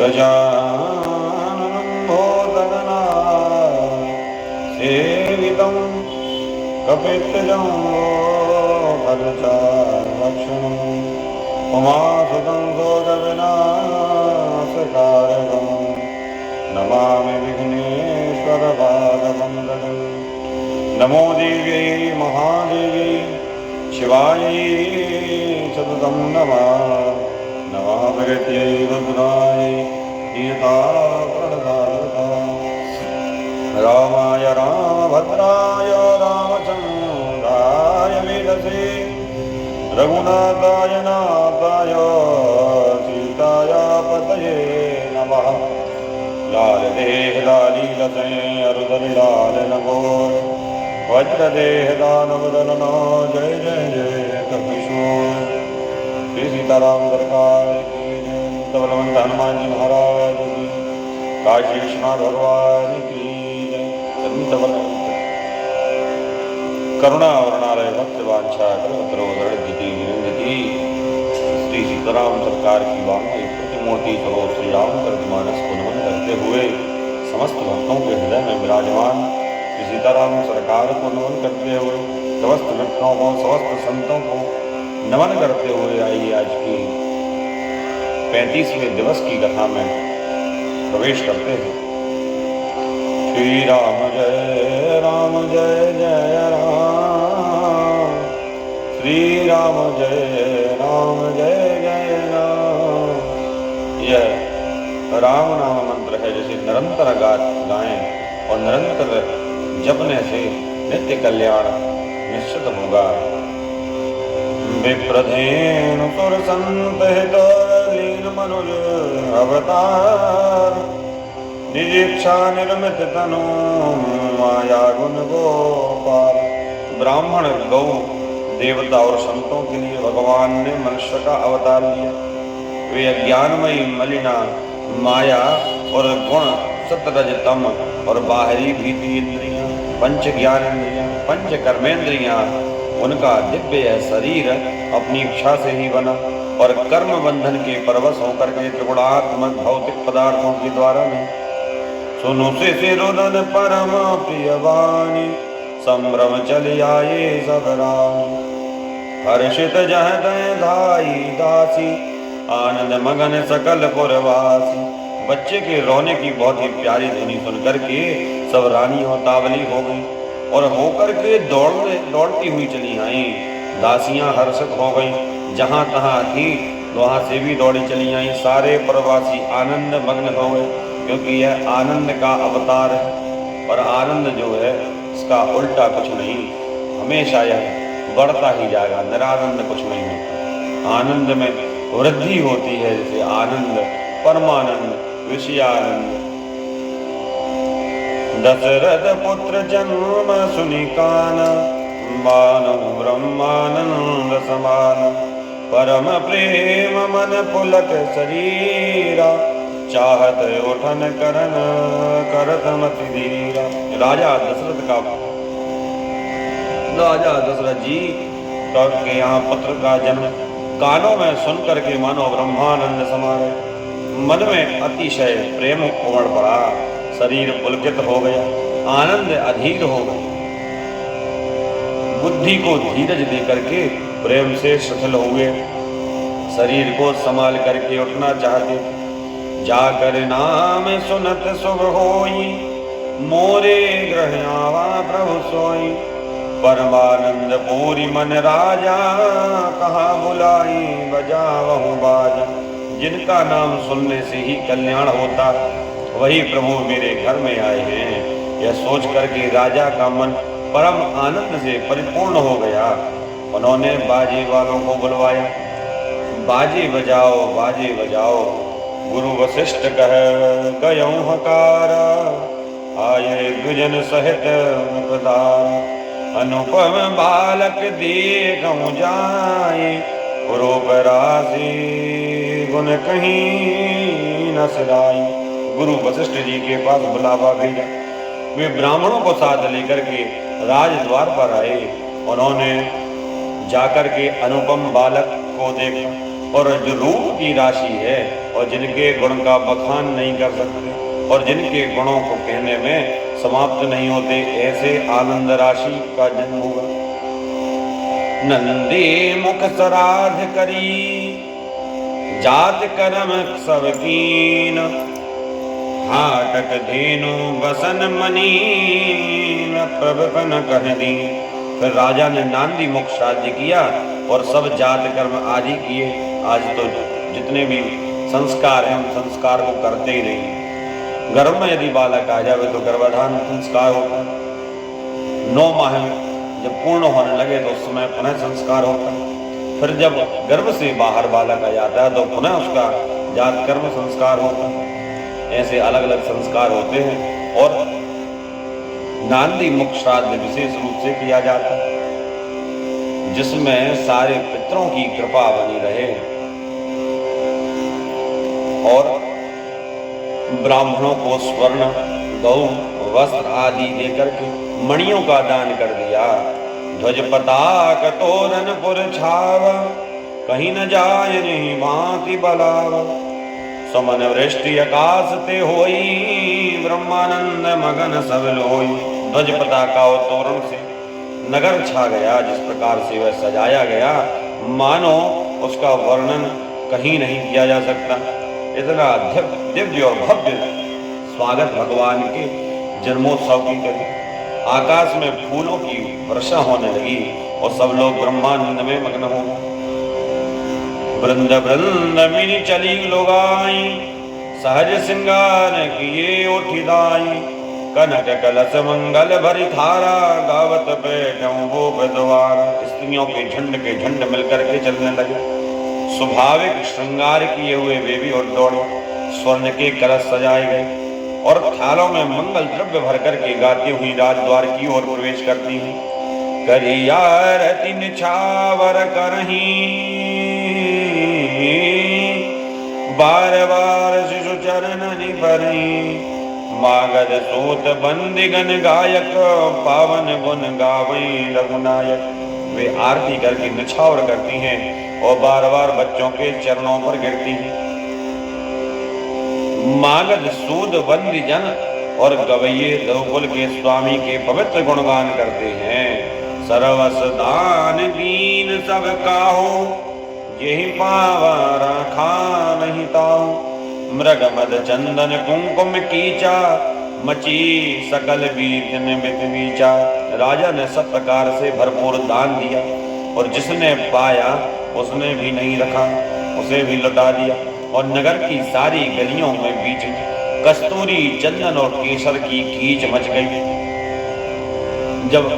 गजाननं भूतगणाधिसेवितं कपित्थजं फलचारुभक्षणं उमासुतं शोकविनाशकारकं नमामि विघ्नेश्वरपादपङ्कजं। नमो देव्यै महादेव्यै शिवायै सततं नमः। नमः भगवत्यै रुद्राय गीताप्रणदायिका रामाय रामभद्राय रामचन्द्राय वेदसे रघुनाथाय नाथाय सीताय पतये नमः। लाल देह लाली लसे अरुदल लाल नगोर वज्रदेह दानव दलना जय जय जय कपीश्वर। श्री सीताराम सरकार की जय। बलवंत हनुमान जी महाराज की, काशी विश्वनाथ भगवान की जय। करुणावरणालय भक्त वांछा कल्पतरोधरणिति विनंदति। श्री सीताराम सरकार की वांगी प्रतिमूर्ति स्वरूप श्री रामचरितमानस को नमन करते हुए समस्त भक्तों के हृदय में विराजमान श्री सीताराम सरकार को नमन करते हुए समस्त भक्तों को समस्त संतों को नमन करते हुए आइए आज की 35वें दिवस की कथा में प्रवेश करते हैं। श्री राम जय जय राम। श्री राम जय जय राम। यह राम नाम मंत्र है जिसे निरंतर गाएं और निरंतर जपने से नित्य कल्याण निश्चित होगा। विप्रधेनु सुर संत हित लीन मनुज अवतार निज इच्छा निर्मित तनु माया गुण गोपाल। ब्राह्मण गौ देवता और संतों के लिए भगवान ने मनुष्य का अवतार लिया। वे अज्ञानमयी मलिना माया और गुण सतरज तम और बाहरी भीति इंद्रियां पंच ज्ञान इंद्रियां पंच कर्मेंद्रियां उनका दिव्य शरीर अपनी इच्छा से ही बना और कर्म बंधन के परवश होकर के त्रिगुणात्मक भौतिक पदार्थों के द्वारा नहीं। सुनु से रुदन परम प्रिय वाणी संभ्रम चली आए सब रानी। हर्षित जह धाई दासी आनंद मगन सकल पुरवासी। बच्चे के रोने की बहुत ही प्यारी ध्वनि सुनकर के सब रानियों तावली हो गई और होकर के दौड़ती हुई चली आई। दासियां हर्षित हो गई, जहां तहां थी वहां से भी दौड़ी चली आई। सारे प्रवासी आनंद मग्न हो गए क्योंकि यह आनंद का अवतार है और आनंद जो है इसका उल्टा कुछ नहीं, हमेशा यह बढ़ता ही जाएगा। निरानंद कुछ नहीं होता, आनंद में वृद्धि होती है। जैसे आनंद परमानंद विषयानंद। दशरथ पुत्र जन्म सुनिकान मानव ब्रह्मानंद समान। परम प्रेम मन पुलक शरीरा चाहत उठन करन करत मति धीरा। राजा दशरथ जी के यहाँ पुत्र का जन्म कानों में सुन करके मानो ब्रह्मानंद समाए। मन में अतिशय प्रेम उमड़ पड़ा, शरीर पुलकित हो गया, आनंद अधीर हो गया। बुद्धि को धीरज दे करके प्रेम से शिथिल हुए, शरीर को संभाल करके उठना चाहते। जाकर नाम सुनत शुभ होई मोरे ग्रह आवा प्रभु सोई। परमानंद पूरी मन राजा कहाँ बुलाई बजावहु बाजा। जिनका नाम सुनने से ही कल्याण होता वही प्रभु मेरे घर में आए हैं। यह सोच करके राजा का मन परम आनंद से परिपूर्ण हो गया। उन्होंने बाजे वालों को बुलवाया, बाजे बजाओ बाजे बजाओ। गुरु वशिष्ठ कह गयऊं हकारा आये दुजन सहित मुखदार। अनुपम बालक देखऊं जाए रूप राशि गुण कहीं न सिराई। गुरु वशिष्ठ जी के पास बुलावा भेजा। वे ब्राह्मणों को साथ लेकर के राजद्वार पर आए। उन्होंने जाकर के अनुपम बालक को देखा और जो रूप की राशि है और जिनके गुण का बखान नहीं कर सकते और जिनके गुणों को कहने में समाप्त नहीं होते, ऐसे आनंद राशि का जन्म हुआ। नंदी मुख सराध करी जात कर्म सब कीन, हाटक धेनु बसन मनीन प्रभपन कह दी। फिर राजा ने नांदी मुख श्राद्ध किया और सब जात कर्म आदि किए। आज तो जितने भी संस्कार हैं उन संस्कार को करते ही नहीं। गर्भ में यदि बालक आ जावे तो गर्भाधान संस्कार होता है, 9 माह जब पूर्ण होने लगे तो उस समय पुनः संस्कार होता है। फिर जब गर्भ से बाहर बालक आ जाता है तो पुनः उसका जात कर्म संस्कार होता है। ऐसे अलग अलग संस्कार होते हैं और नांदी मुख श्राद्ध विशेष रूप से किया जाता है, जिसमें सारे पितरों की कृपा बनी रहे और ब्राह्मणों को स्वर्ण गौ वस्त्र आदि देकर के मणियों का दान कर दिया। ध्वज पताक तोरण पुर छावा, कहीं न जाय नहीं भांति बलावा। सुमन वृष्टि आकाश ते होई, ब्रह्मानंद मगन सब लोई। ध्वज पताका और तोरण से नगर छा गया, जिस प्रकार से वह सजाया गया मानो उसका वर्णन कहीं नहीं किया जा सकता। इतना दिव्य और भव्य स्वागत भगवान के जन्मोत्सव की करी। आकाश में फूलों की वर्षा होने लगी और सब लोग ब्रह्मानंद में मग्न हो गए। वृंद वृंद मिनी चली लोगाई, सहज सिंगार किए उठिदाई। कनक कलश मंगल भरी थारा, गावत बैठूं वो द्वार। स्त्रियों के झंड मिलकर के चलने लगे। स्वाभाविक श्रृंगार किए हुए वे भी और दौड़े। स्वर्ण के कलश सजाए गए और थालों में मंगल द्रव्य भर करके गाती हुई राजद्वार की ओर प्रवेश करती हैं। करिया रति निछावर करही, बार बार शिशु चरण निभरही। मागध सूत बंदी गण गायक, पावन गुण गावई रघुनायक। वे आरती करके निछावर करती हैं और बार बार बच्चों के चरणों पर गिरती हैं। मागध सूद बंदी जन और गवैये रघुकुल के स्वामी के पवित्र गुणगान करते हैं। सर्वस दान दीन सब काहू, यही पावा राखा नहीं ताऊ। मृग मद चंदन कुंकुम कीचा, मची सकल बीतन मित बीचा। राजा ने सब प्रकार से भरपूर दान दिया और जिसने पाया उसने भी नहीं रखा, उसे भी लुटा दिया। और नगर की सारी गलियों में बीच कस्तूरी चंदन और केसर की कीच मच गई। जब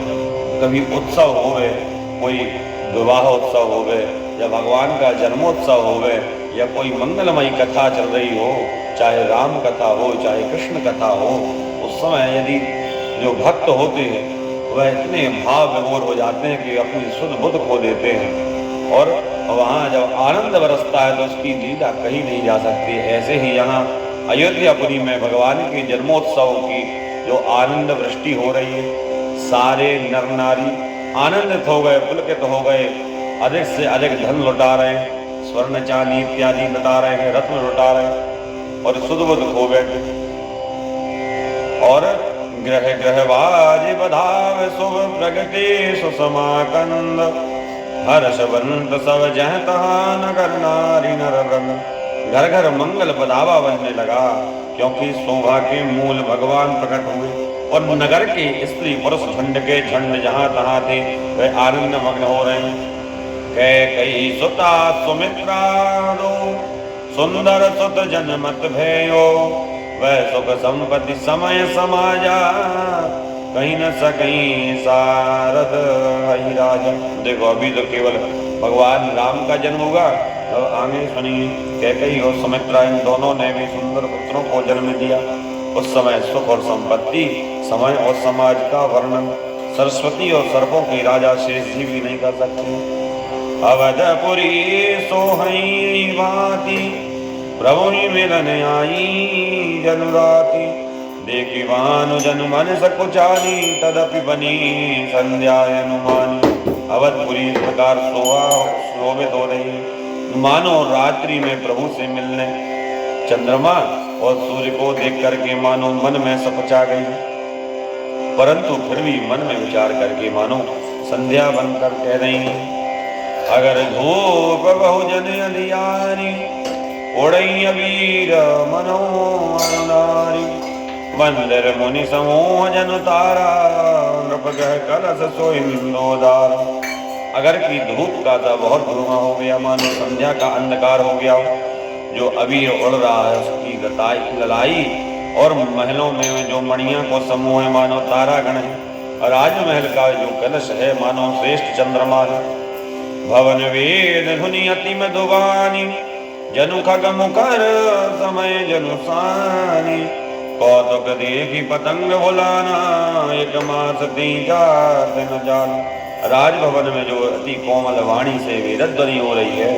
कभी उत्सव होवे, कोई विवाह उत्सव होवे या भगवान का जन्मोत्सव होवे या कोई मंगलमयी कथा चल रही हो, चाहे राम कथा हो चाहे कृष्ण कथा हो, उस समय यदि जो भक्त होते हैं वह इतने भाव विभोर हो जाते हैं कि अपनी शुद्ध बुद्ध खो देते हैं और वहाँ जब आनंद बरसता है तो उसकी लीला कहीं नहीं जा सकती। ऐसे ही यहाँ अयोध्यापुरी में भगवान के जन्मोत्सव की जो आनंद वृष्टि हो रही है, सारे नर नारी आनंदित हो गए, पुलकित हो गए, अधिक से अधिक धन लुटा रहे हैं, स्वर्ण चांदी इत्यादि लुटा रहे हैं, रत्न लुटा रहे हैं और शुद्ध बुद्ध खो बैठे। और ग्रह ग्रहवाज बधाव शुभ प्रगति सुसमाकंद, हर्षवंत सब जह तहा नगर नारी नर रंग। घर घर मंगल बधावा बनने लगा क्योंकि शोभा के मूल भगवान प्रकट हुए और नगर के स्त्री पुरुष झंड के झंड जहां तहां थे वे आनंद मग्न हो रहे हैं। कैकेयी सुता सुमित्रा दो, सुंदर सुत जनमत भयो। वह सुख संपत्ति समय समाजा, कहीं न सकहीं सारद हई राजा। देखो अभी तो केवल भगवान राम का जन्म हुआ, अब आगे सुनिए कैकेयी और सुमित्रा इन दोनों ने भी सुंदर पुत्रों को जन्म दिया। उस समय सुख और संपत्ति, समय और समाज का वर्णन सरस्वती और सर्पों के राजा शेष जी भी नहीं कर सकते। अवधपुरी सोहई भांति, प्रभु ही मिलन आई जनुराती। देखी भानु जन मन सकुचानी, तदपि बनी संध्या अनुमानी। अवधपुरी इस प्रकार शोभित हो रही है, मानो रात्रि में प्रभु से मिलने चंद्रमा और सूर्य को देख करके मानो मन में सपचा गई, परंतु फिर भी मन में विचार करके मानो संध्या बनकर कह रही है। अगर धूप बहुजन अधियारी उड़ई अबीर मनो नारी, मंदिर मुनि समूह जन तारा नृप गह कलश सोइंदोदार। अगर की धूप का सा बहुत धुआं हो गया, मानो संध्या का अंधकार हो गया, जो अबीर उड़ रहा है उसकी ललाई, और महलों में जो मणियों को समूह है मानो तारागण है, और राजमहल का जो कलश है मानो श्रेष्ठ चंद्रमा है। भवन वेद धुनि अति मधुबानी, जनु खग मुखर समय जनु सानी। कौतुक देखी पतंग भुलाना, एक मास जात न जान। राजभवन में जो अति कोमल वाणी से वेदध्वनि हो रही है,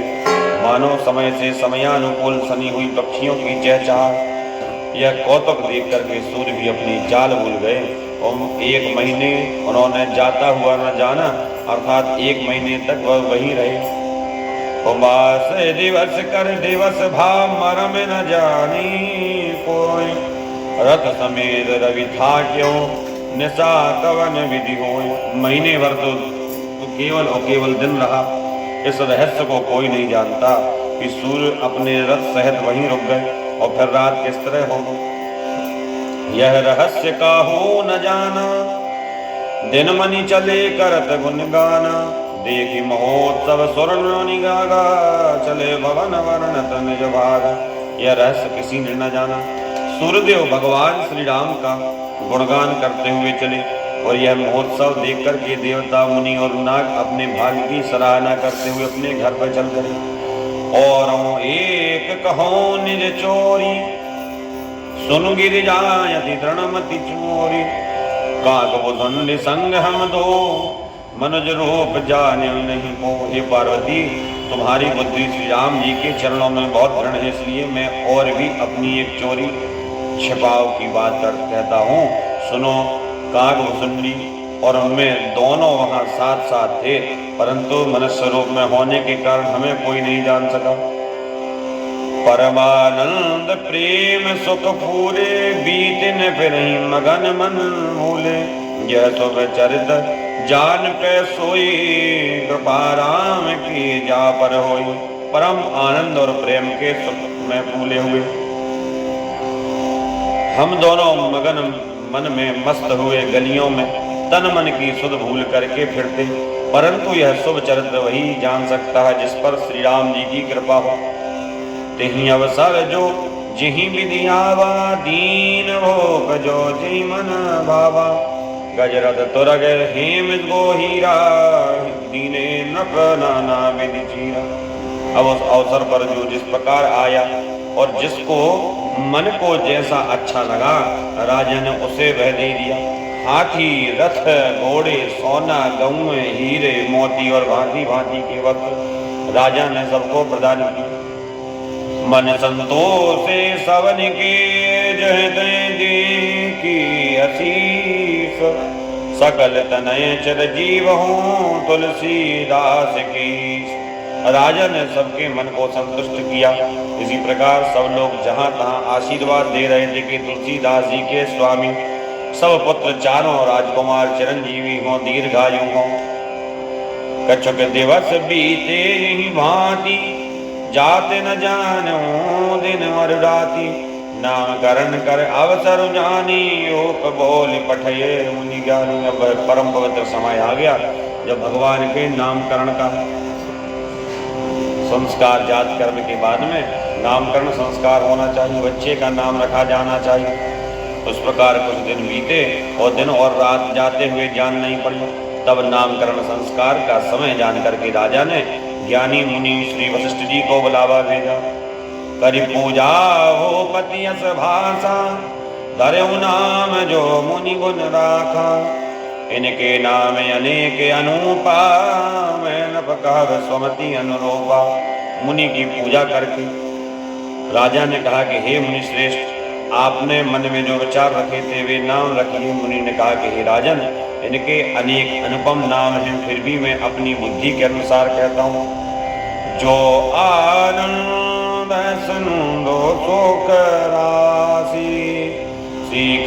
मानो समय से समयानुकूल सनी हुई पक्षियों की चहचहाट। यह कौतुक देख करके सूर्य भी अपनी चाल भूल गए, और 1 महीने उन्होंने जाता हुआ न जाना, अर्थात 1 महीने तक वह वहीं रहे। मास दिवस कर दिवस भाव मरम न जानी कोई, रथ समेत रवि था क्यों निशा कवन विधि हो। महीने भर तो केवल और केवल दिन रहा। इस रहस्य को कोई नहीं जानता कि सूर्य अपने रथ सहित वहीं रुक गए और फिर रात किस तरह हो। यह रहस्य काहू न जाना, दिन मनि चले करत गुणगाना। देखी महोत्सव स्वर्ण गागा, चले भवन वर्णत निज भाग। यह रहस्य किसी ने न जाना। सूर्यदेव भगवान श्री राम का गुणगान करते हुए चले, और यह महोत्सव देख कर के देवता मुनि और नाग अपने भाग्य की सराहना करते हुए अपने घर पर चल गए। और एक कहो निज चोरी, सुन गिर जायति तृणमति चोरी। काक बुधुंड संग हम दो, मनुज रूप जाने नहीं को। हे पार्वती, तुम्हारी बुद्धि श्री राम जी के चरणों में बहुत दृढ़ है, इसलिए मैं और भी अपनी एक चोरी छिपाव की बात कहता हूँ। सुनो, काक भुसुंडी और मैं दोनों वहाँ साथ साथ थे, परंतु मनुष्य रूप में होने के कारण हमें कोई नहीं जान सका। परमानंद प्रेम सुख पूरे, बीतन फिर मगन मन भूले। यह शुभ चरित जान पे सोई, कृपा राम की जा पर होई। परम आनंद और प्रेम के सुख में फूले हुए हम दोनों मगन मन में मस्त हुए, गलियों में तन मन की सुध भूल करके फिरते, परंतु यह शुभ चरित्र वही जान सकता है जिस पर श्री राम जी की कृपा हो। तिहि अवसर जो जिहि विधि आवा, दीन हो जो जि मन भावा। गजरथ तुरग हेम गो हीरा, दीने नक नाना विधि चीरा। अब उस अवसर पर जो जिस प्रकार आया और जिसको मन को जैसा अच्छा लगा, राजा ने उसे वह दे दिया। हाथी, रथ, घोड़े, सोना, गऊ, हीरे, मोती और भांति भांति के वस्त्र राजा ने सबको प्रदान किया। मन संतोषे सवन के जह की असीस, सकल तनय चर जीव हूँ तुलसीदास की। राजा ने सबके मन को संतुष्ट किया। इसी प्रकार सब लोग जहाँ तहाँ आशीर्वाद दे रहे थे कि तुलसीदास जी के स्वामी सब पुत्र चारों राजकुमार चिरंजीवी हों, दीर्घायु हों। कछुक दिवस बीते यही भांति, जाते न जानो दिन और राति। नामकरण कर अवसर जानी, ओक बोल पठये मुनि ज्ञानी। अब परम पवित्र समय आ गया जब भगवान के नामकरण का संस्कार, जात कर्म के बाद में नामकरण संस्कार होना चाहिए, बच्चे का नाम रखा जाना चाहिए। उस प्रकार कुछ दिन बीते और दिन और रात जाते हुए जान नहीं पड़ी। तब नामकरण संस्कार का समय जान करके राजा ने ज्ञानी मुनि श्री वशिष्ठ जी को बुलावा भेजा। करि पूजा हो पति यस भाषा, धर्यु नाम जो मुनि गुण राखा। इनके नाम अनेक अनूपा, मैं न कहब स्वमति अनुरूपा। मुनि की पूजा करके राजा ने कहा कि हे मुनि श्रेष्ठ, आपने मन में जो विचार रखे थे वे नाम रखिए। मुनि ने कहा कि हे राजन, इनके अनेक अनुपम नाम हैं, फिर भी मैं अपनी बुद्धि के अनुसार कहता हूँ। जो आनंद सिंधु सुख राशि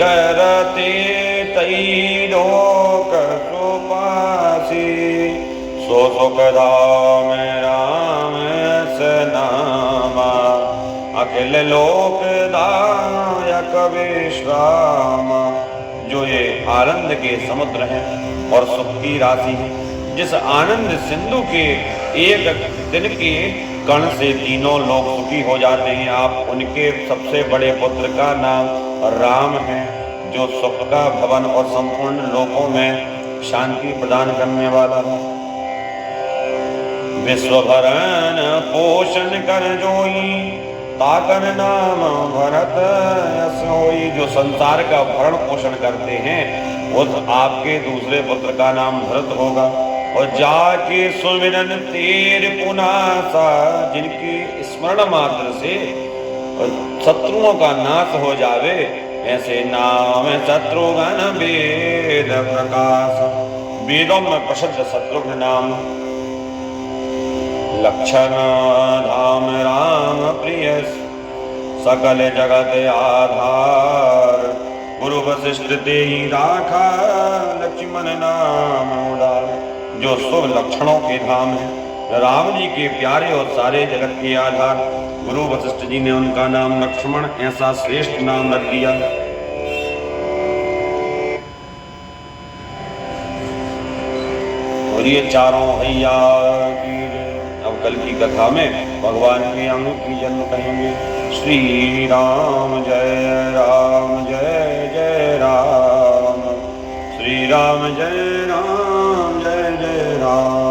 करते तई लोक सुपासी सो सुख धाम राम से नामा अखिल लोक दायक विश्राम। जो ये आनंद के समुद्र हैं और सुख की राशि है, जिस आनंद सिंधु के एक दिन के कण से तीनों लोग सुखी हो जाते हैं, आप उनके सबसे बड़े पुत्र का नाम राम है, जो सुख का भवन और संपूर्ण लोकों में शांति प्रदान करने वाला है। विश्व भरण पोषण कर जोई ताकन नाम भरत यस होई। जो संसार का भरण पोषण करते हैं उस आपके दूसरे पुत्र का नाम भरत होगा। और जाके सुमिरन तेर पुनासा, जिनकी स्मरण मात्र से शत्रुओं का नाश हो जावे, ऐसे नाम शत्रुघ्न वेद प्रकाश। वेदों में प्रसिद्ध शत्रुघ्न नाम। लक्षण धाम राम प्रिय सकल जगत आधार, गुरु वशिष्ठ ते ही राखा लक्ष्मण नाम उदार। जो शुभ लक्षणों के धाम है, राम जी के प्यारे और सारे जगत के आधार गुरु वशिष्ठ जी ने उनका नाम लक्ष्मण ऐसा श्रेष्ठ नाम रख दिया। और ये चारों हैया की। अब कल की कथा में भगवान के अंग की जन्म कहेंगे। श्री राम जय राम जय जय राम, श्री राम जय राम जय जय राम।